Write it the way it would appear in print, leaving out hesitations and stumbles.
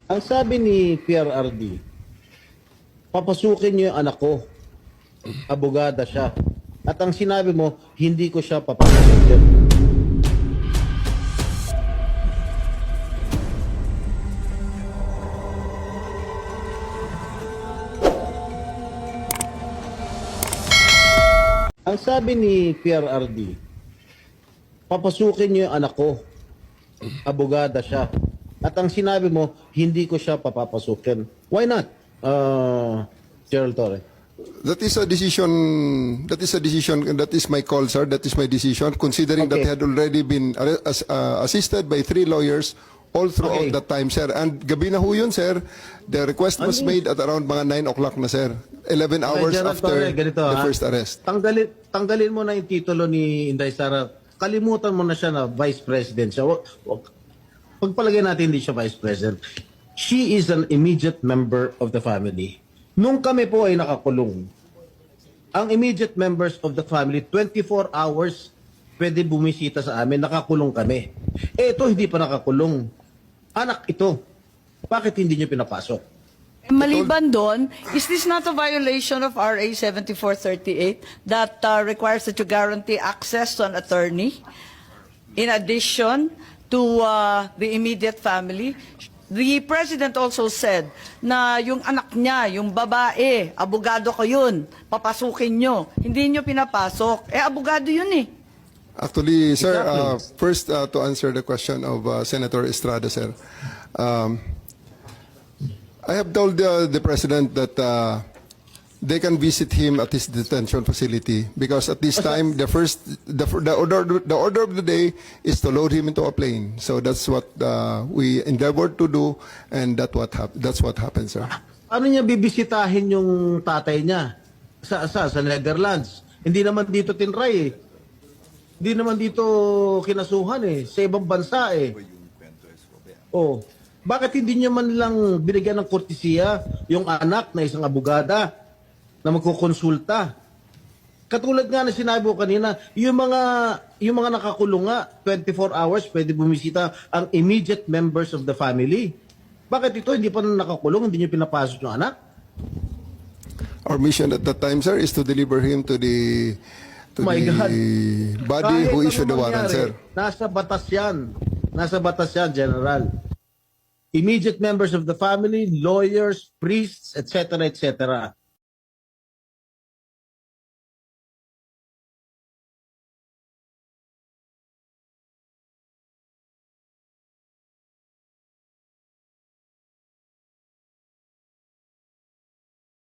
Ang sabi ni PRRD, papasukin niyo yung anak ko. Abogada siya. At ang sinabi mo, hindi ko siya papapasukin. Ang sabi ni PRRD, papasukin niyo yung anak ko. Abogada siya. At ang sinabi mo, hindi ko siya papapasukin. Why not, Gerald Torre? That is a decision. That is a decision. That is my call, sir. That is my decision. Considering that Okay. he had already been assisted by 3 lawyers all throughout Okay. that time, sir. And gabi na ho yun, sir. The request was made at around mga 9 o'clock na, sir. 11 hours Gerald after Torre, ganito, the ha? first arrest. Tanggalin mo na yung titulo ni Inday Sara. Kalimutan mo na siya na Vice President siya. Pagpalagay natin hindi siya Vice President. She is an immediate member of the family. Nung kami po ay nakakulong, ang immediate members of the family, 24 hours pwede bumisita sa amin, nakakulong kami. Eh ito, hindi pa nakakulong. Anak ito. Bakit hindi niyo pinapasok? Maliban doon, is this not a violation of RA 7438 that requires that you guarantee access to an attorney in addition to the immediate family? The President also said na yung anak niya, yung babae, abogado ko yun, papasukin nyo. Hindi nyo pinapasok. Eh, abogado yun eh. Actually, sir, Exactly. first to answer the question of Senator Estrada, sir. I have told the President that they can visit him at his detention facility because at this time the order of the day is to load him into a plane. So that's what we endeavored to do, and that's what happened, sir. Ano niya bibisitahin yung tatay niya sa Netherlands? Hindi naman dito tinray eh. Hindi naman dito kinasuhan eh. Sa ibang bansa eh. Oh, bakit hindi niya man lang binigyan ng kortesiya yung anak na isang abogada na magkukonsulta? Katulad nga na sinabi ko kanina, yung mga nakakulong nga, 24 hours pwede bumisita ang immediate members of the family. Bakit ito hindi pa nakakulong, hindi niyo pinapasok yung anak? Our mission at that time, sir, is to deliver him to the My God. body Kahit who ano issued the warrant, mangyari, sir. Nasa batas yan. Nasa batas yan, General. Immediate members of the family, lawyers, priests, etc., etc.